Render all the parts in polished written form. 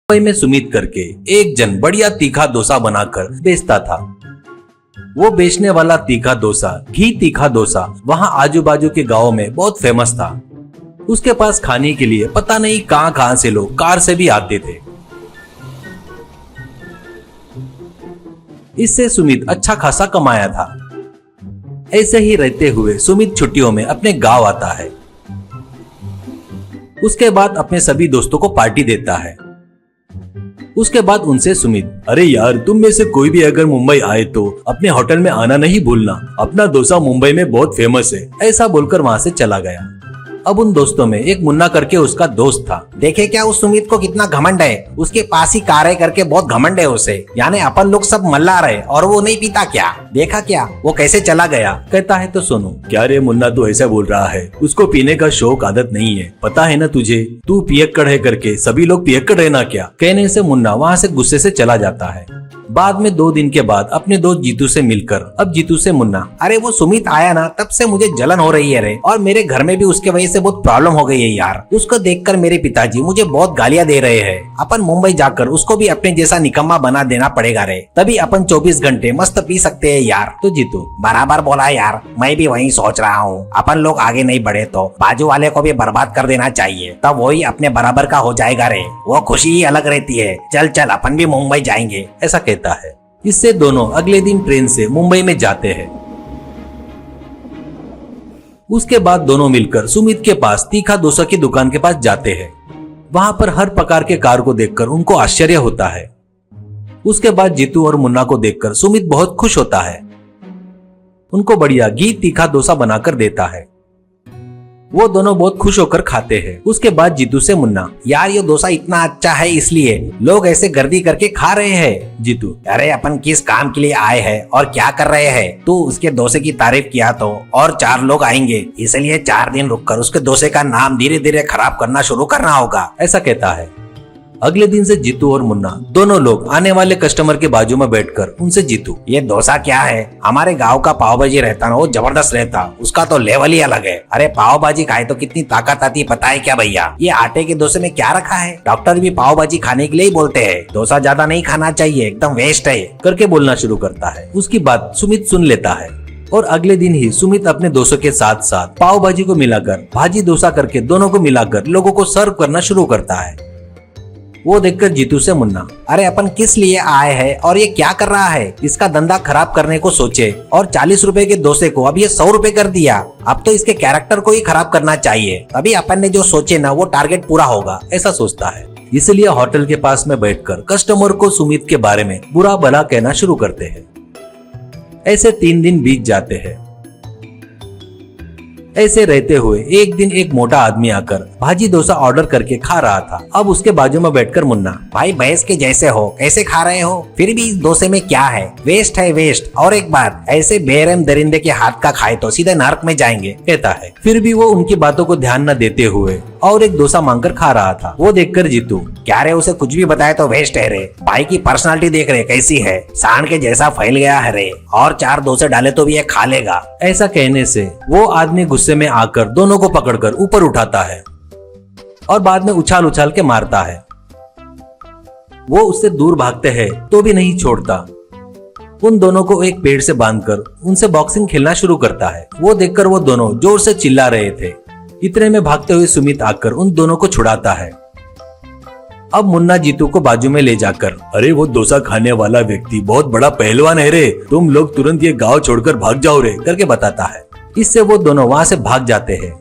मुंबई में सुमित करके एक जन बढ़िया तीखा डोसा बनाकर बेचता था। वो बेचने वाला तीखा डोसा, घी तीखा डोसा वहाँ आजू बाजू के गाँव में बहुत फेमस था। उसके पास खाने के लिए पता नहीं कहां से लोग कार से भी आते थे। इससे सुमित अच्छा खासा कमाया था। ऐसे ही रहते हुए सुमित छुट्टियों में अपने गांव आता है। उसके बाद अपने सभी दोस्तों को पार्टी देता है। उसके बाद उनसे सुमित, अरे यार, तुम में से कोई भी अगर मुंबई आए तो अपने होटल में आना नहीं भूलना, अपना डोसा मुंबई में बहुत फेमस है, ऐसा बोलकर वहाँ से चला गया। अब उन दोस्तों में एक मुन्ना करके उसका दोस्त था। देखे क्या उस सुमित को कितना घमंड है, उसके पास ही कार है करके बहुत घमंड है उसे। यानी अपन लोग सब मल्लार है और वो नहीं पीता क्या? देखा क्या वो कैसे चला गया? कहता है तो सुनो। क्या रे मुन्ना, तू ऐसा बोल रहा है? उसको पीने का शौक आदत नहीं है, पता है ना तुझे? तू पियक्कड़ है करके सभी लोग पियक्कड़ है ना क्या? कहने से मुन्ना वहाँ से गुस्से से चला जाता है। बाद में 2 दिन के बाद अपने दोस्त जीतू से मिलकर अब जीतू से मुन्ना, अरे वो सुमित आया ना, तब से मुझे जलन हो रही है रे, और मेरे घर में भी उसके वजह से बहुत प्रॉब्लम हो गई है यार। उसको देखकर मेरे पिताजी मुझे बहुत गालियां दे रहे हैं। अपन मुंबई जाकर उसको भी अपने जैसा निकम्मा बना देना पड़ेगा रे, तभी अपन 24 घंटे मस्त पी सकते हैं यार। तो जीतू, बराबर बोला यार, मैं भी वही सोच रहा हूँ। अपन लोग आगे नहीं बढ़े तो बाजू वाले को भी बर्बाद कर देना चाहिए, तब वही अपने बराबर का हो जाएगा रे। वो खुशी ही अलग रहती है। चल चल अपन भी मुंबई जाएंगे, ऐसा कहता है। इससे दोनों अगले दिन ट्रेन से मुंबई में जाते हैं। उसके बाद दोनों मिलकर सुमित के पास तीखा डोसा की दुकान के पास जाते हैं। वहां पर हर प्रकार के कार को देखकर उनको आश्चर्य होता है। उसके बाद जीतू और मुन्ना को देखकर सुमित बहुत खुश होता है। उनको बढ़िया घी तीखा डोसा बनाकर देता है। वो दोनों बहुत खुश होकर खाते हैं। उसके बाद जीतू से मुन्ना, यार ये डोसा इतना अच्छा है इसलिए लोग ऐसे गर्दी करके खा रहे हैं। जीतू, अरे अपन किस काम के लिए आए हैं और क्या कर रहे हैं? तू उसके डोसे की तारीफ किया तो और 4 लोग आएंगे, इसलिए 4 दिन रुककर उसके डोसे का नाम धीरे धीरे खराब करना शुरू करना होगा, ऐसा कहता है। अगले दिन से जीतू और मुन्ना दोनों लोग आने वाले कस्टमर के बाजू में बैठकर उनसे, जीतू ये डोसा क्या है? हमारे गांव का पाव भाजी रहता ना, वो जबरदस्त रहता, उसका तो लेवल ही अलग है। अरे पाव भाजी खाए तो कितनी ताकत आती है पता है क्या भैया? ये आटे के डोसे में क्या रखा है? डॉक्टर भी पाव भाजी खाने के लिए ही बोलते हैं, डोसा ज्यादा नहीं खाना चाहिए, एकदम वेस्ट है करके बोलना शुरू करता है। उसकी बात सुमित सुन लेता है और अगले दिन ही सुमित अपने दोस्तों के साथ साथ पाव भाजी को मिलाकर भाजी डोसा करके दोनों को मिलाकर लोगों को सर्व करना शुरू करता है। वो देखकर जीतू से मुन्ना, अरे अपन किस लिए आए हैं और ये क्या कर रहा है? इसका धंधा खराब करने को सोचे और 40 रुपए के डोसे को अब ये 100 रुपए कर दिया। अब तो इसके कैरेक्टर को ही खराब करना चाहिए, तभी अपन ने जो सोचे ना वो टारगेट पूरा होगा, ऐसा सोचता है। इसलिए होटल के पास में बैठकर कस्टमर को सुमित के बारे में बुरा भला कहना शुरू करते हैं। ऐसे 3 दिन बीत जाते हैं। ऐसे रहते हुए एक दिन एक मोटा आदमी आकर भाजी डोसा ऑर्डर करके खा रहा था। अब उसके बाजू में बैठकर मुन्ना, भाई भैंस के जैसे हो, कैसे खा रहे हो? फिर भी इस डोसे में क्या है? वेस्ट है वेस्ट। और एक बात, ऐसे बेरहम दरिंदे के हाथ का खाए तो सीधे नरक में जाएंगे, कहता है। फिर भी वो उनकी बातों को ध्यान न देते हुए और एक डोसा मांगकर खा रहा था। वो देखकर जीतू, क्या रे, उसे कुछ भी बताए तो वेस्ट है रे। भाई की पर्सनालिटी देख रहे कैसी है, सांड के जैसा फैल गया है रे, और 4 डोसे डाले तो भी ये खा लेगा। ऐसा कहने से वो आदमी गुस्से में आकर दोनों को पकड़कर ऊपर उठाता है और बाद में उछाल उछाल के मारता है। वो उससे दूर भागते हैं तो भी नहीं छोड़ता। उन दोनों को एक पेड़ से बांधकर उनसे बॉक्सिंग खेलना शुरू करता है। वो देखकर वो दोनों जोर से चिल्ला रहे थे। इतने में भागते हुए सुमित आकर उन दोनों को छुड़ाता है। अब मुन्ना जीतू को बाजू में ले जाकर, अरे वो डोसा खाने वाला व्यक्ति बहुत बड़ा पहलवान है रे, तुम लोग तुरंत ये गांव छोड़कर भाग जाओ रे, करके बताता है। इससे वो दोनों वहां से भाग जाते हैं।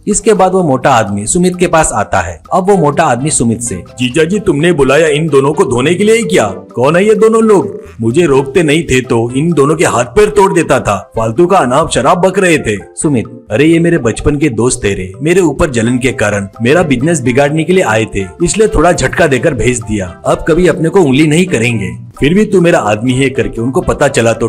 इसके बाद वो मोटा आदमी सुमित के पास आता है। अब वो मोटा आदमी सुमित से, जीजा जी तुमने बुलाया इन दोनों को धोने के लिए ही क्या? कौन है ये दोनों लोग? मुझे रोकते नहीं थे तो इन दोनों के हाथ पैर तोड़ देता था, फालतू का अनाप शराब बक रहे थे। सुमित, अरे ये मेरे बचपन के दोस्त थे रे, मेरे ऊपर जलन के कारण मेरा बिजनेस बिगाड़ने के लिए आए थे, इसलिए थोड़ा झटका देकर भेज दिया। अब कभी अपने को उंगली नहीं करेंगे। फिर भी तू मेरा आदमी है करके उनको पता चला तो